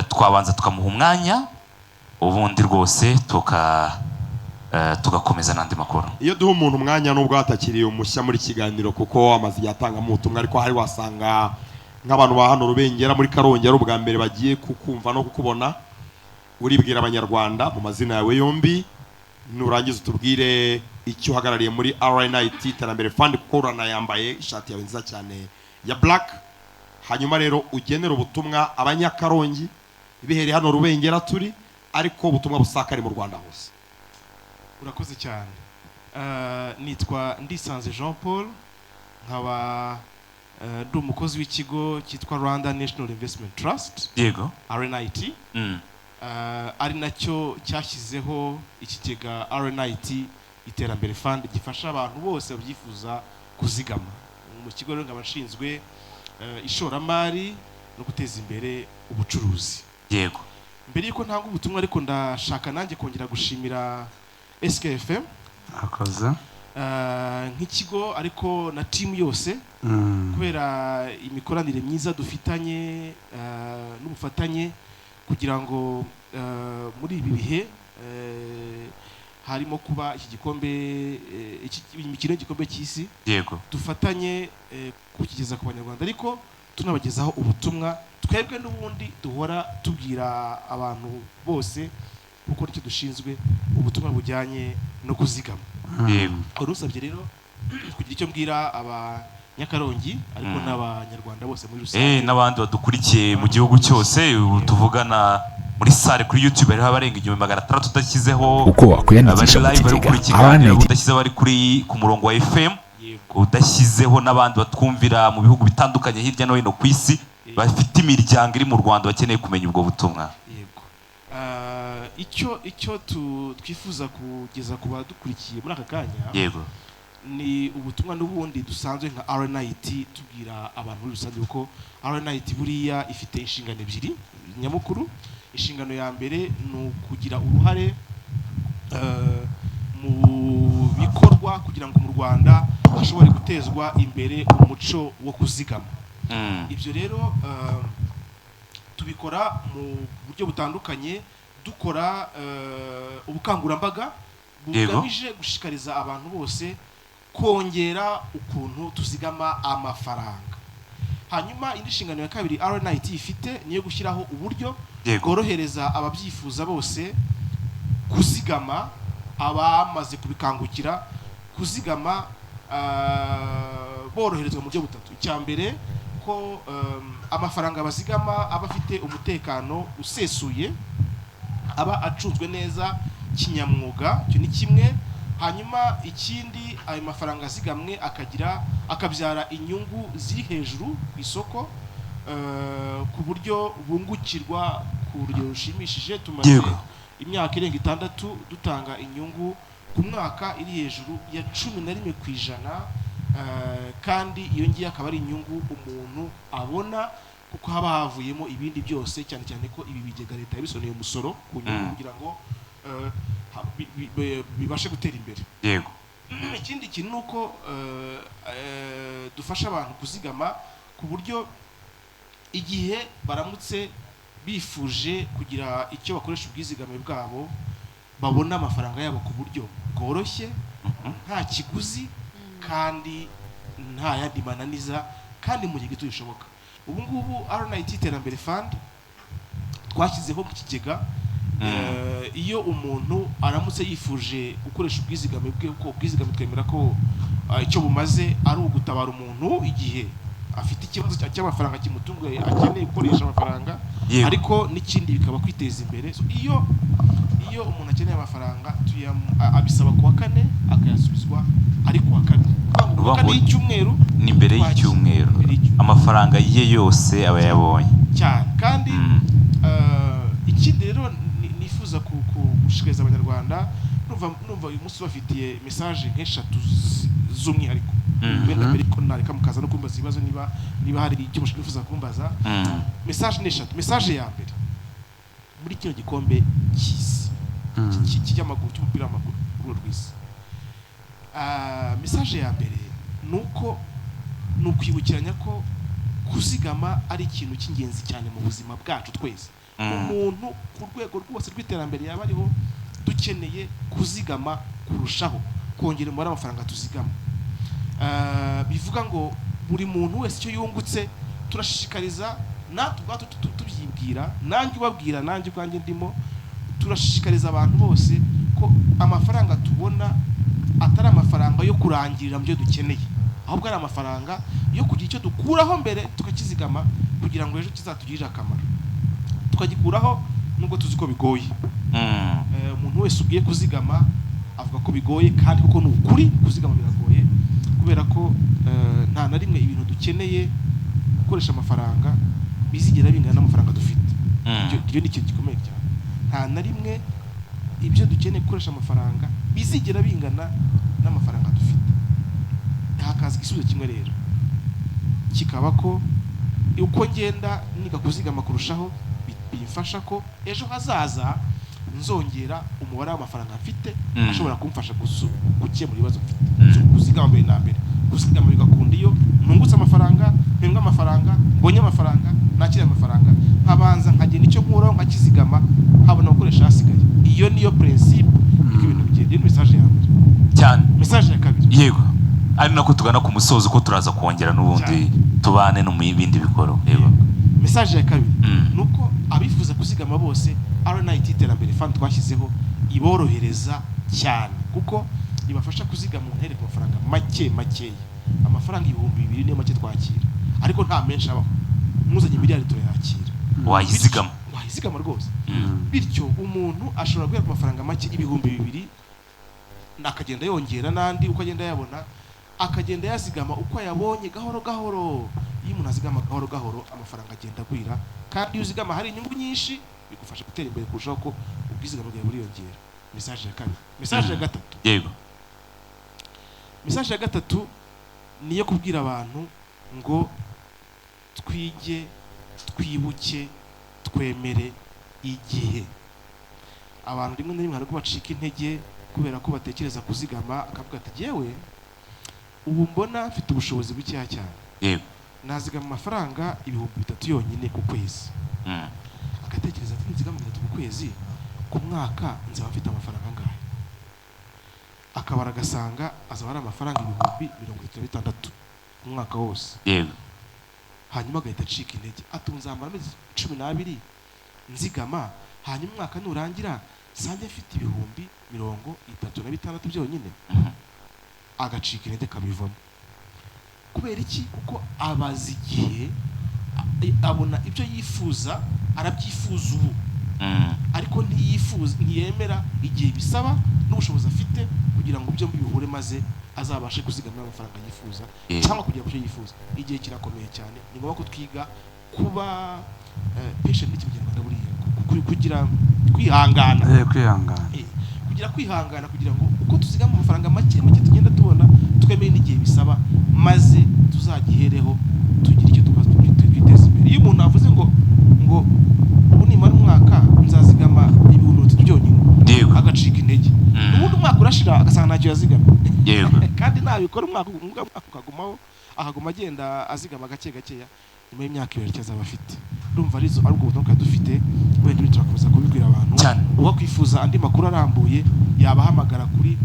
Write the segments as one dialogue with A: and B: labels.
A: twabanza tukamuha umwanya ubundi rwose tugakomeza n'andi makuru.
B: Iyo duha umuntu umwanya nubwo atakiriye umushya muri kiganiro kuko amazi yatanga mu butumwa, ariko hari wasanga nk'abantu ba hano Rubengera muri Karongi ari ubwa mbere bagiye kukumva no kukubona, uribwira abanyarwanda mu mazina yawe yombi, nurangiza utubwire icyo uhagarariye muri RNIT Iterambere Fund kuko uranayambaye ishati yawe nziza cyane ya black. Hanyuma rero ugenera ubutumwa abanyakarongi bihereye hano Rubengera turi, ariko ubutumwa busakari mu Rwanda hose.
C: Urakoze cyane. Nitwa Ndisanze Jean Paul, nkaba ndi umukozi w'ikigo cyitwa Rwanda National Investment Trust,
A: yego
C: RNIT. Ari nacyo cyashyizeho ikigega RNIT Iterambere Fund gifasha abantu bose babyifuza kuzigama. Mu kigo rero nkaba nshinzwe ishoramari no guteza imbere ubucuruzi.
A: Yego.
C: Mbere yuko ntanga ubutumwa ariko ndashaka nanjye kongera gushimira SKFM
D: akoze
C: nk'ikigo ariko na team yose kubera imikoranire myiza dufitanye n'ubufatanye kugira ngo muri ibi bihe harimo kuba iki gikombe imikino y'igikombe cy'isi,
A: yego,
C: dufatanye kukigeza ku banyarwanda ariko tunabagezaho ubutumwa twebwe n'ubundi duhora tubwira abantu bose kuko nicyo dushinzwe, ubutumwa bujyanye no kuzigama.
A: Yego.
C: Urusabye rero kugira icyo mbwira abanyakarongi ariko n'abanyarwanda bose muri rusange
A: n'abandi badukurikiye mu gihugu cyose. Tuvugana muri sale kuri YouTube hariho abarenga 600 tudashyizeho
E: uko wakwiyandikisha mu kigega
A: udashyizeho bari kuri ku murongo wa FM, udashyizeho n'abandi batwumvira mu bihugu bitandukanye hirya no hino ku isi bafite imiryango iri mu Rwanda bakeneye kumenya ubwo butumwa.
C: Yego. Icyo twifuza kugeza ku badukurikiye muri aka kanya,
A: yego,
C: ni ubutumwa n'ubundi dusanzwe nka RNIT tubwira abantu muri rusange kuko RNIT buriya ifite inshingano ebyiri nyamukuru. Inshingano ya mbere ni ukugira uruhare mu bikorwa kugira ngo mu Rwanda hashobore gutezwa imbere umuco wo kuzigama. Ibyo rero tubikora mu buryo butandukanye, dukora ubukangurambaga bugamije gushikariza abantu bose kongera ukuntu tuzigama amafaranga. Hanyuma indi nshingano ya kabiri RNIT ifite niyo gushyiraho uburyo bworohereza ababyifuza bose kuzigama, abamaze kubikangukira kuzigama boroherezwa mu buryo butatu. Icya mbere ko amafaranga bazigama aba afite umutekano usesuye, aba acunzwe neza kinyamwuga, icyo ni kimwe. Hanyuma ikindi, ayo mafaranga azigamwe akabyara inyungu ziri hejuru ku isoko ku buryo bungukirwa ku rugero rushimishije. Tumaze imyaka irenga 6 dutanga inyungu ku mwaka iri hejuru ya 11%, kandi iyo ngiye akaba ari inyungu umuntu abona kuko haba havuyemo ibindi byose, cyane cyane ko ibi bigega leta yabisoneye umusoro ku nyungu kugira ngo bibashe gutera imbere.
A: Yego.
C: Ikindi kintu nuko dufasha abantu kuzigama ku buryo igihe baramutse bifuje kugira icyo bakoresha ubwizigame bwabo babona amafaranga yabo ku buryo bworoshye, nta kiguzi kandi nta yandi mananiza, kandi mu gihe gito bishoboka. Ubu ngubu RNIT Iterambere Fund twashyizeho mu kigega. Iyo umuntu aramutse yifuje gukoresha ubwizigame bwe, uko ubwizigame twemera ko icyo bumaze ari ugutabara umuntu igihe afite ikibazo cy'amafaranga kimutunguye akeneye gukoresha amafaranga, ariko n'ikindi bikaba kwiteza imbere. Iyo umuntu akeneye amafaranga abisaba kuwa 4 akayasubizwa ari kuwa 4 y'icyumweru,
A: ni mbere y'icyumweru amafaranga ye yose aba yabonye
C: cyane. Kandi ikindi rero nifuza gushikariza abanyarwanda, numva uyu munsi bafitiye message nk'eshatu z'umwihariko. Wenda mbere ko nareka mukaza no kumbaza ibibazo niba hari icyo mushifuza kumbaza. Message n'eshatu. Message ya mbere, muri kino gikombe cy'isi cy'amaguru cy'umupira w'amaguru ku rw'isi, message ya mbere nuko nukwibukiranya ko kuzigama ari ikintu cy'ingenzi cyane mu buzima bwacu twese. umuntu ku rwego rwose rw'iterambere yaba ariho dukeneye kuzigama kurushaho kongera umubare w'amafaranga tuzigama. Bivuga ngo buri muntu wese icyo yungutse turashishikariza natwe ubwacu tubyibwira, nanjye ubabwira, nanjye ubwanjye ndimo, turashishikariza abantu bose ko amafaranga tubona atari amafaranga yo kurangirira mu byo dukeneye, ahubwo ari amafaranga yo kugira icyo dukuraho mbere tukakizigama kugira ngo ejo kizatugirire akamaro. Tukagikuraho nubwo tuzi ko bigoye. Umuntu wese ugiye kuzigama avuga ko bigoye, kandi kuko ni ukuri kuzigama biragoye, kubera ko nta na rimwe ibintu dukeneye gukoresha amafaranga bizigera bingana n'amafaranga dufite. Ibyo ni ikintu gikomeye cyane. Nta na rimwe ibyo dukeneye gukoresha amafaranga bizigera bingana n'amafaranga dufite. Hakaza igisubizo kimwe rero, kikaba ko uko ngenda niga kuzigama kurushaho bimfasha ko ejo hazaza nzongera umubare w'amafaranga mfite ashobora kumfasha gukemura ibibazo mfite. Kuzigama mbere na mbere, kuzigama bigakunda iyo ntungutse amafaranga, mpembwa amafaranga, mbonye amafaranga, nakira amafaranga, nkabanza nkagenda icyo nkuraho nkakizigama, nkabona gukoresha hasigaye. Iyo niyo principe y'uko ibintu bigenda. Iyo message ya mbere
A: cyane.
C: Message ya kabiri,
A: yego, ari nako tugana ku musozo ko turaza kongera n'ubundi tubane no mu bindi bikoro. Yego,
C: message ya kabiri nuko abifuza kuzigama bose RNIT iterambere fund twashyizeho iborohereza cyane, kuko ibafasha kuzigama uhereye ku mafaranga makeya. Amafaranga 2,000 niyo make twakira, ariko nta menshi abaho. Muzanye miliyari turayakira, wayizigama rwose. Bityo umuntu ashobora guhera ku mafaranga make 2,000 nakagenda yongera n'andi uko agenda yabona, akagenda yazigama uko yabonye gahoro gahoro. Iyo umuntu azigama gahoro gahoro amafaranga agenda agwira, kandi iyo uzigama hari inyungu nyinshi bigufasha gutera imbere kurushaho ko ubwizigama bwawe buriyongera. Message ya kabiri. Message ya gatatu,
A: yego,
C: message ya gatatu niyo kubwira abantu ngo twige, twibuke, twemere igihe. Abantu rimwe na rimwe hari ko bacika intege kubera ko batekereza kuzigama, akavuga ati jewe ubu mbona mfite ubushobozi bukeya cyane,
A: yego,
C: nazigama amafaranga 3,000 yonyine ku kwezi. Agatekereza ati nzigama 3 ku kwezi, ku mwaka nzaba mfite amafaranga angahe? Akabara agasanga azaba ari amafaranga 36,000 ku mwaka wose.
A: yego,
C: Hanyuma agahita acika intege, atunzamara amezi 12 nzigama, hanyuma umwaka nurangira sanjye mfite 36,000 byonyine. Agacika intege kabivamo. Kubera iki? Kuko abazi igihe, abona ibyo yifuza, arabyifuza ubu, ariko ntiyemera igihe bisaba n'ubushobozi afite kugira ngo byombi bihure maze azabashe kuzigamira amafaranga yifuza cyangwa kugira icyo yifuza. Igihe kirakomeye cyane, ni ngombwa ko twiga kuba patient n'iki Kinyarwanda buriya, kugira kwihangana, kugira kwihangana kugira ngo uko tuzigama amafaranga make tugenda tubona twemeye n'igihe bisaba, maze tuzagihereho tugira icyo twiteza imbere. Iyo umuntu avuze ngo ubu nimara umwaka nzazigama 3,000 byonyine, agacika intege, ubundi umwaka urashira agasanga ntacyo yazigama, kandi nabikora umwaka ukagumaho, akaguma agenda azigama gake gakeya, nyuma y'imyaka 2 azaba afite. Urumva ari ubwo butumwa dufite, wenda turakomeza kubibwira abantu. Uwo kwifuza andi makuru arambuye yabahamagara kuri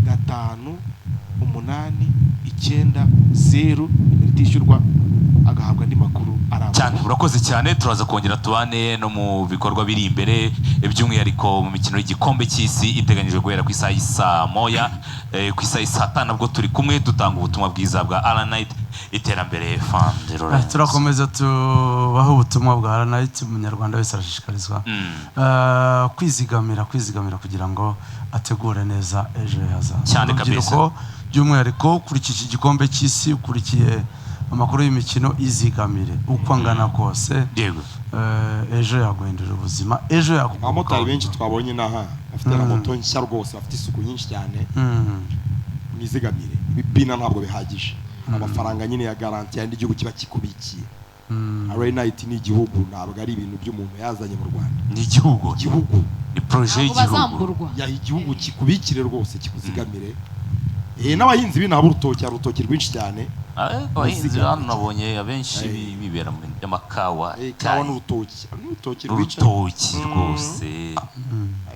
C: 58890 itishyurwa, agahabwa andi makuru arambuye
A: cyane. Urakoze cyane, turaza kongera tubane no mu bikorwa biri imbere, by'umwihariko mu mikino y'igikombe cy'isi iteganyijwe guhera ku isaha y'isa moya, ku isaha y'isa 5 nabwo turi kumwe dutanga ubutumwa bwiza bwa RNIT iterambere fund.
D: Turakomeza tubaho ubutumwa bwa RNIT, umunyarwanda wese arashishikarizwa kwizigamira kugira ngo ategure neza ejo hazaza
A: cyane kabisa.
D: By'umwihariko ukurikije igikombe cy'isi, ukurikiye amakuru y'imikino, izigamire uko angana kose,
A: yego,
D: ejo yaguhindura ubuzima, ejo yakuguka.
B: Abamotari benshi twabonye naha bafite na moto nshya rwose, bafite isuku nyinshi cyane. Mwizigamire, ibipina ntabwo bihagije, amafaranga nyine ya garanti yandi igihugu kiba kikubikiye. RNIT ni igihugu, ntabwo ari ibintu by'umuntu yazanye mu Rwanda.
A: Ni igihugu, ni projet y'igihugu,
B: igihugu kikubikire rwose, kikuzigamire. N'abahinzi b'inabo urutoki rwinshi cyane,
A: abahinzi hano nabonye abenshi bibera mu bintu by'amakawa
B: ikawa n'urutoki n'urutoki rwinshi
A: urutoki rwose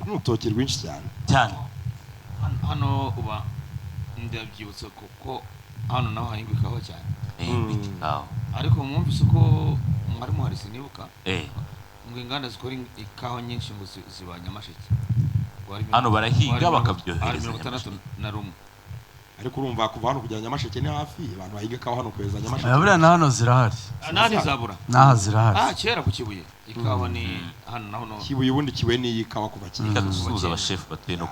B: n'urutoki rwinshi cyane
A: cyane
F: hano uba ndabyibutse kuko hano naho hahingwa ikawa cyane ariko mwumvise ko mwari muhari sinibuka ngo inganda zikora ikawa nyinshi ngo ziba Nyamasheke
A: hano barahinga bakabyohereza
F: Nyamasheke
B: ariko urumva kuva hano kujya Nyamasheke ni hafi abantu bahiga ikawa hano kweza Nyamasheke
D: buriya na hano zirahari
F: nani zabura
D: naha zirahari
F: kera ku Kibuye ikawa ni hano naho
B: Kibuye ubundi Kibuye ni ikawa kuva kera
A: dusuhuza abashefu batuye no